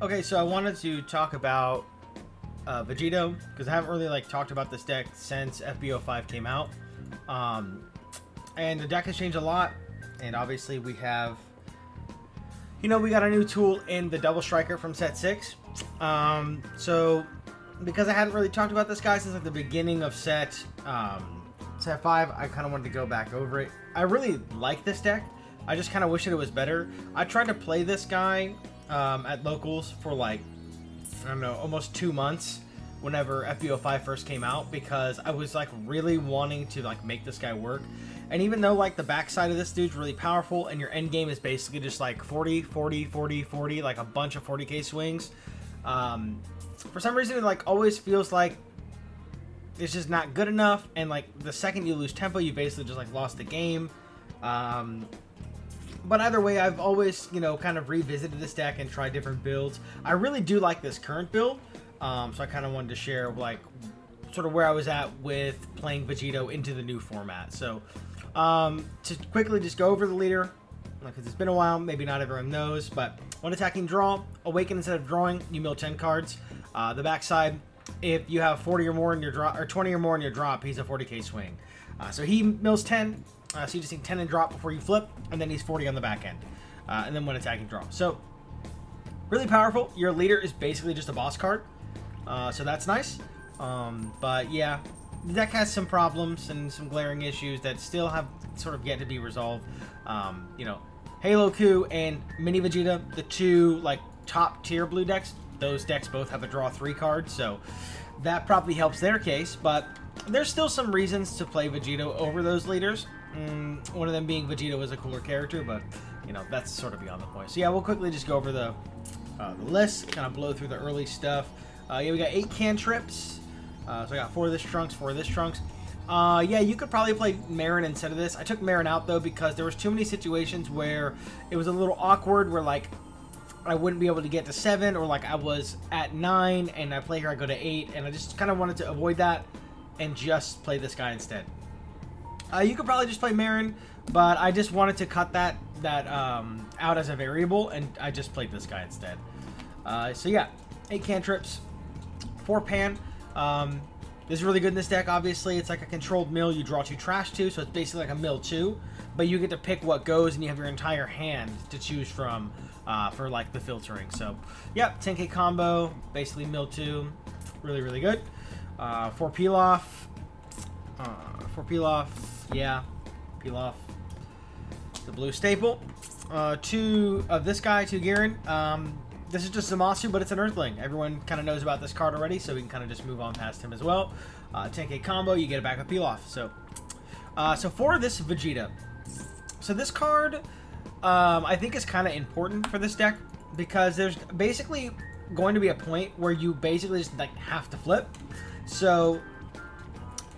Okay, so I wanted to talk about Vegito because I haven't really talked about this deck since FBO5 came out, um, and the deck has changed a lot. And obviously, we have, we got a new tool in the Double Striker from Set 6. So because I hadn't really talked about this guy since the beginning of Set 5, I kind of wanted to go back over it. I really like this deck. I just kind of wish that it was better. I tried to play this guy at locals for I don't know, almost 2 months whenever FBO5 first came out, because I was really wanting to make this guy work. And even though the backside of this dude's really powerful and your end game is basically just 40, 40, 40, 40, a bunch of 40k swings, for some reason it always feels like it's just not good enough. And the second you lose tempo, you basically just lost the game. But either way, I've always, kind of revisited this deck and tried different builds. I really do like this current build. So I kind of wanted to share, sort of where I was at with playing Vegito into the new format. So, to quickly just go over the leader, because it's been a while, maybe not everyone knows, but one attacking draw, awaken instead of drawing, you mill 10 cards. The backside, if you have 40 or more in your drop, or 20 or more in your drop, he's a 40k swing. So he mills 10. So you just need 10 and drop before you flip, and then he's 40 on the back end. And then one attacking draw. So, really powerful. Your leader is basically just a boss card. So that's nice. But yeah, the deck has some problems and some glaring issues that still have sort of yet to be resolved. Halo Coup and Mini Vegeta, the two top tier blue decks, those decks both have a draw 3 card. So that probably helps their case. But there's still some reasons to play Vegito over those leaders. One of them being Vegito is a cooler character, but that's sort of beyond the point. So yeah, we'll quickly just go over the list, kind of blow through the early stuff. Yeah, we got 8 cantrips. So I got 4 of this Trunks, 4 of this Trunks. Yeah, you could probably play Marin instead of this. I took Marin out though because there was too many situations where it was a little awkward, where I wouldn't be able to get to 7, or I was at 9 and I play here, I go to 8, and I just kind of wanted to avoid that and just play this guy instead. You could probably just play Marin, but I just wanted to cut that out as a variable, and I just played this guy instead. So yeah, 8 cantrips, 4 pan. This is really good in this deck. Obviously, it's like a controlled mill. You draw 2 trash 2, so it's basically like a mill 2, but you get to pick what goes, and you have your entire hand to choose from for the filtering. So yeah, 10k combo, basically mill 2, really, really good. 4 peel off. 4 peel off. Yeah, peel off. The blue staple. 2 of this guy, 2 Garen. This is just Zamasu, but it's an Earthling. Everyone kind of knows about this card already, so we can kind of just move on past him as well. 10k combo, you get a backup peel off. So for this Vegeta, so this card, I think is kind of important for this deck, because there's basically going to be a point where you basically just have to flip. So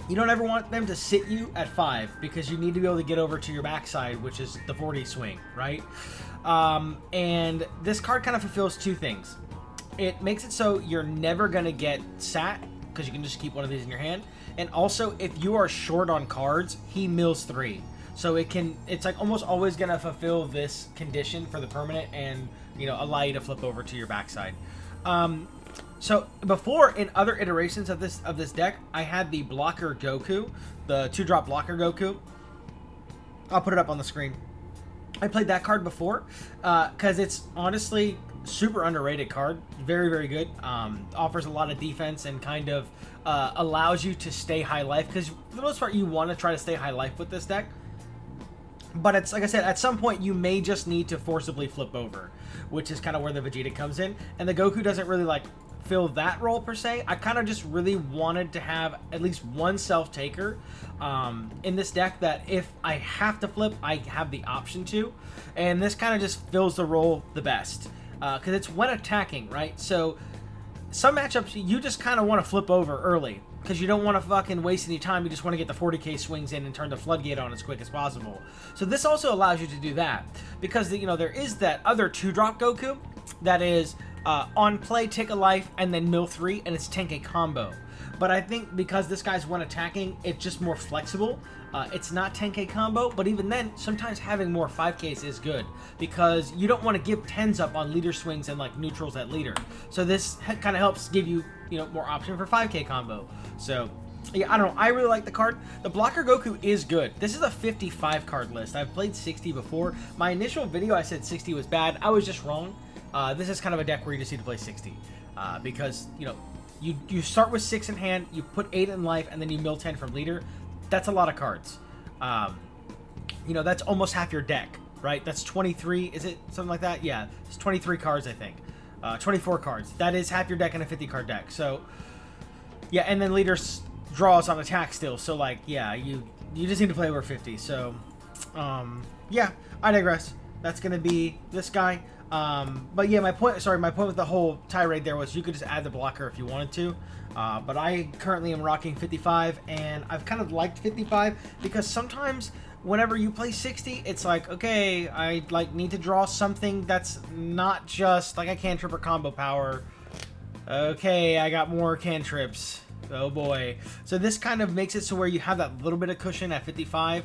you don't ever want them to sit you at 5, because you need to be able to get over to your backside, which is the 40 swing, right? And this card kind of fulfills 2 things. It makes it so you're never going to get sat, because you can just keep one of these in your hand. And also, if you are short on cards, he mills 3. So it's almost always going to fulfill this condition for the permanent, and allow you to flip over to your backside. So before, in other iterations of this deck, I had the blocker Goku, the 2-drop blocker Goku. I'll put it up on the screen. I played that card before because it's honestly super underrated card. Very, very good. Offers a lot of defense and kind of allows you to stay high life, because for the most part you want to try to stay high life with this deck. But it's like I said, at some point you may just need to forcibly flip over, which is kind of where the Vegeta comes in. And the Goku doesn't really fill that role per se. I kind of just really wanted to have at least one self-taker in this deck, that if I have to flip, I have the option to. And this kind of just fills the role the best, because it's when attacking, right? So some matchups you just kind of want to flip over early, because you don't want to fucking waste any time. You just want to get the 40k swings in and turn the floodgate on as quick as possible. So this also allows you to do that, because there is that other 2-drop Goku that is On play, take a life, and then mill 3, and it's 10k combo. But I think because this guy's one attacking, it's just more flexible. It's not 10k combo, but even then, sometimes having more 5ks is good because you don't want to give 10s up on leader swings and like neutrals at leader. So this kind of helps give you, more option for 5k combo. So yeah, I don't know. I really like the card. The blocker Goku is good. This is a 55 card list. I've played 60 before. My initial video, I said 60 was bad. I was just wrong. This is kind of a deck where you just need to play 60 because, you start with 6 in hand, you put 8 in life, and then you mill 10 from leader. That's a lot of cards. That's almost half your deck, right? That's 23. Is it something like that? Yeah, it's 23 cards, I think. 24 cards. That is half your deck in a 50 card deck. So, yeah, and then leaders draws on attack still. So, like, yeah, you just need to play over 50. So, yeah, I digress. That's going to be this guy. But yeah, my point with the whole tirade there was you could just add the blocker if you wanted to. But I currently am rocking 55, and I've kind of liked 55 because sometimes whenever you play 60, it's like, okay, I need to draw something that's not just like a cantrip or combo power. Okay, I got more cantrips. Oh boy. So this kind of makes it so where you have that little bit of cushion at 55,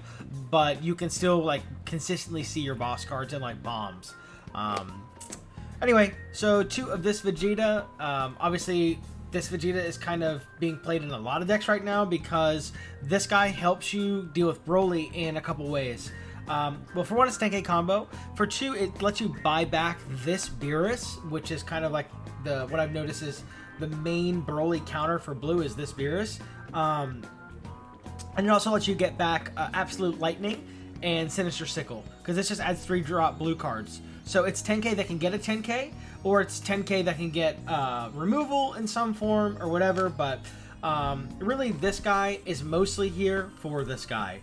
but you can still consistently see your boss cards and bombs. Anyway, so 2 of this Vegeta. Obviously, this Vegeta is kind of being played in a lot of decks right now because this guy helps you deal with Broly in a couple ways. Well, for one, it's 10k combo. For 2, it lets you buy back this Beerus, which is kind of like what I've noticed is the main Broly counter for blue is this Beerus. And it also lets you get back Absolute Lightning and Sinister Sickle because this just adds 3-drop blue cards. So it's 10k that can get a 10k, or it's 10k that can get removal in some form or whatever. But really, this guy is mostly here for this guy.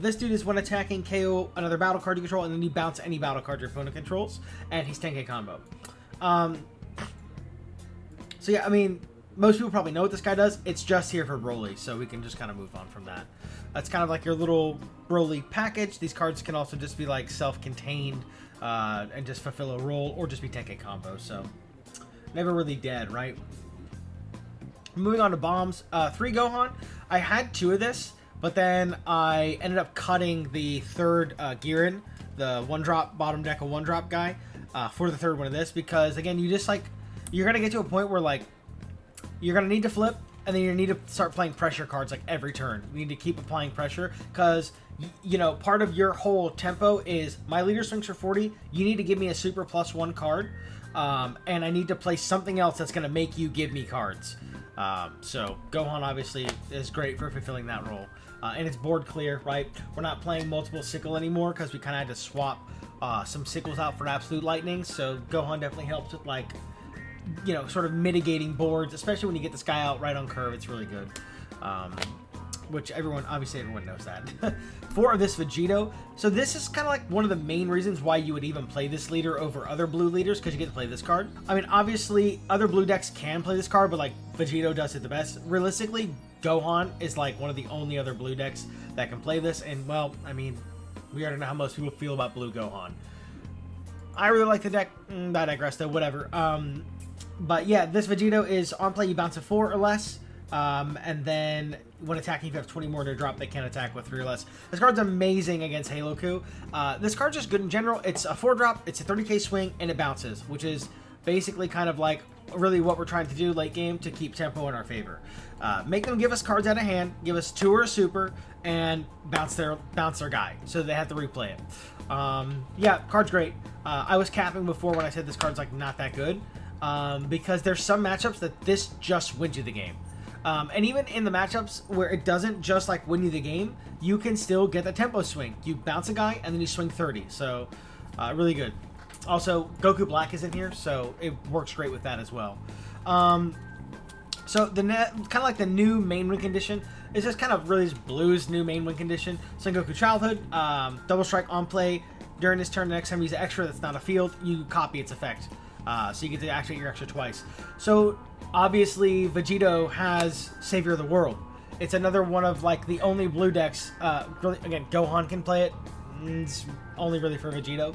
This dude is when attacking, KO another battle card you control, and then you bounce any battle card your opponent controls, and he's 10k combo. So yeah, I mean, most people probably know what this guy does. It's just here for Broly, so we can just kind of move on from that. That's kind of like your little Broly package. These cards can also just be self-contained and just fulfill a role, or just be 10k combo. So never really dead, right? Moving on to bombs. 3 Gohan. I had 2 of this, but then I ended up cutting the 3rd Girin, the 1-drop bottom deck of 1-drop guy, for the 3rd one of this because again, you just you're gonna get to a point where you're gonna need to flip, and then you need to start playing pressure cards every turn. You need to keep applying pressure because part of your whole tempo is my leader swings for 40. You need to give me a super +1 card, and I need to play something else that's gonna make you give me cards. So Gohan obviously is great for fulfilling that role. And it's board clear, right? We're not playing multiple sickle anymore because we kind of had to swap some sickles out for Absolute Lightning. So Gohan definitely helps with sort of mitigating boards, especially when you get this guy out right on curve. It's really good. Which everyone knows that. 4 of this Vegito. So this is kind of one of the main reasons why you would even play this leader over other blue leaders, because you get to play this card. I mean, obviously, other blue decks can play this card, but Vegito does it the best. Realistically, Gohan is one of the only other blue decks that can play this, and well, I mean, we already know how most people feel about blue Gohan. I really like the deck. I digress though, whatever. But yeah, this Vegito is on play, you bounce a 4 or less. And then when attacking, if you have 20 more to drop, they can't attack with 3 or less. This card's amazing against Haloku. This card's just good in general. It's a 4-drop, it's a 30k swing, and it bounces, which is basically kind of really what we're trying to do late game to keep tempo in our favor. Make them give us cards out of hand, give us 2 or a super, and bounce their guy, so they have to replay it. Yeah, card's great. I was capping before when I said this card's not that good, because there's some matchups that this just wins you the game. And even in the matchups where it doesn't just win you the game, you can still get the tempo swing. You bounce a guy and then you swing 30. So really good. Also, Goku Black is in here, so it works great with that as well. So kind of the new main win condition is just kind of really just Blue's new main win condition. Son Goku Childhood, double strike on play during his turn. The next time you use an extra that's not a field, you copy its effect. So you get to activate your extra twice. So obviously Vegito has Savior of the World. It's another one of the only blue decks. Really, again, Gohan can play it. It's only really for Vegito.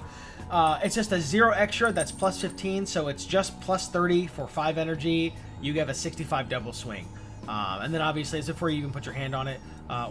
It's just a 0 extra that's plus 15, so it's just plus 30 for 5 energy. You have a 65 double swing. And then obviously it's before you even put your hand on it,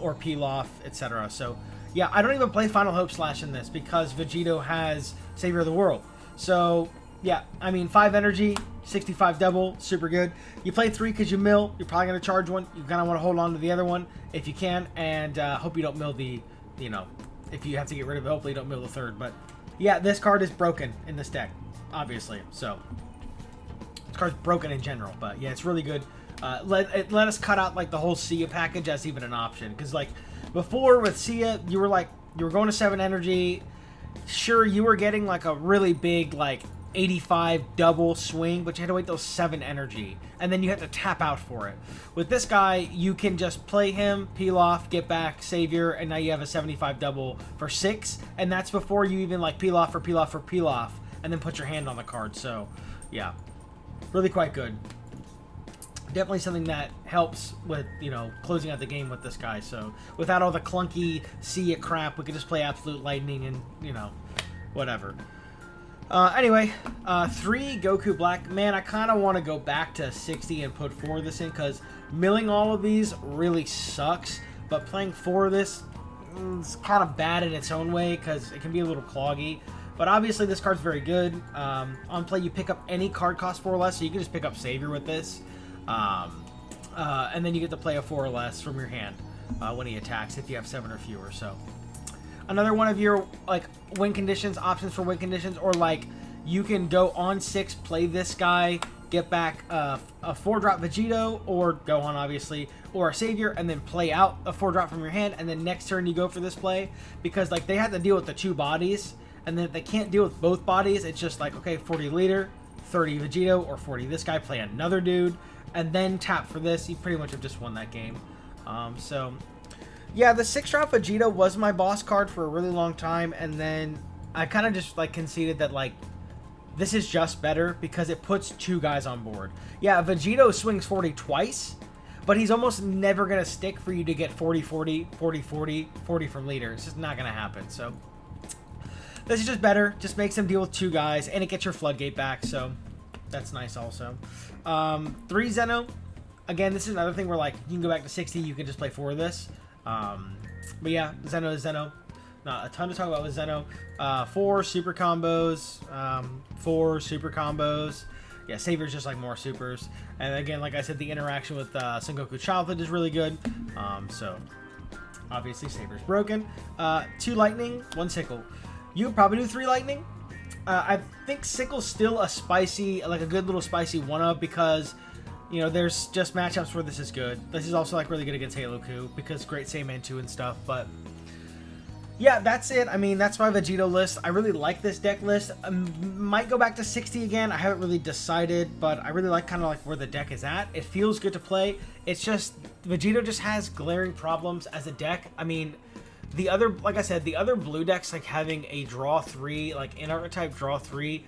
or peel off, etc. So yeah, I don't even play Final Hope Slash in this because Vegito has Savior of the World. So yeah, I mean 5 energy, 65 double, super good. You play 3 because you mill. You're probably going to charge one. You kind of want to hold on to the other one if you can, and hope you don't mill the, you know, if you have to get rid of it, hopefully you don't mill the third. But yeah, this card is broken in this deck, obviously. So this card's broken in general, but yeah, it's really good. Let us cut out like the whole Sia package as even an option, because like before with Sia, you were going to 7 energy. Sure, you were getting like a really big like 85 double swing, but you had to wait those 7 energy, and then you had to tap out for it. With this guy, you can just play him, peel off, get back, Savior, and now you have a 75 double for 6, and that's before you even like peel off for peel off for peel off, and then put your hand on the card. So yeah, really quite good. Definitely something that helps with, you know, closing out the game with this guy. So without all the clunky Sia crap, we could just play Absolute Lightning and, you know, whatever. Anyway, 3 Goku Black. Man, I kind of want to go back to 60 and put 4 of this in, because milling all of these really sucks. But playing 4 of this is kind of bad in its own way, because it can be a little cloggy. But obviously this card's very good. On play, you pick up any card cost 4 or less, so you can just pick up Savior with this. And then you get to play a 4 or less from your hand when he attacks, if you have 7 or fewer. So another one of your like win conditions, options for win conditions, or like you can go on 6, play this guy, get back a 4-drop Vegito, or go on obviously, or a Savior, and then play out a 4-drop from your hand, and then next turn you go for this play, because like they have to deal with the 2 bodies, and then if they can't deal with both bodies, it's just like, okay, 40 leader, 30 Vegito, or 40 this guy, play another dude, and then tap for this. You pretty much have just won that game. So yeah, the 6-drop Vegito was my boss card for a really long time, and then I kind of just like conceded that like this is just better because it puts 2 guys on board. Yeah, Vegito swings 40 twice, but he's almost never going to stick for you to get 40-40, 40-40, 40 from leader. It's just not going to happen. So this is just better. Just makes him deal with 2 guys, and it gets your floodgate back, so that's nice also. 3 Zeno. Again, this is another thing where like you can go back to 60, you can just play 4 of this. But yeah, Zeno is Zeno. Not a ton to talk about with Zeno. 4 super combos. 4 super combos. Yeah, Savior's just like more supers. And again, like I said, the interaction with Son Goku Childhood is really good. So obviously Savior's broken. 2 Lightning, 1 Sickle. You would probably do 3 Lightning. I think Sickle's still a spicy, like a good little spicy 1-up, because you know, there's just matchups where this is good. This is also like really good against Halo Coup because great Saiyaman 2 and stuff. But yeah, that's it. I mean, that's my Vegito list. I really like this deck list. Might go back to 60 again. I haven't really decided, but I really like kind of like where the deck is at. It feels good to play. It's just Vegito just has glaring problems as a deck. I mean, the other, like I said, the other blue decks, like having a draw 3, like in-archetype draw 3,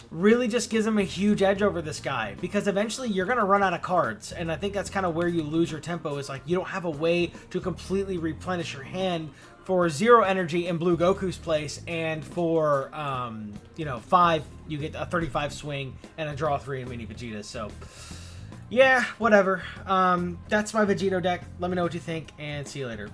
really just gives him a huge edge over this guy, because eventually you're going to run out of cards, and I think that's kind of where you lose your tempo, is like you don't have a way to completely replenish your hand for 0 energy in Blue Goku's place, and for, you know, 5, you get a 35 swing and a draw 3 in Mini Vegeta. So yeah, whatever. That's my Vegito deck. Let me know what you think, and see you later.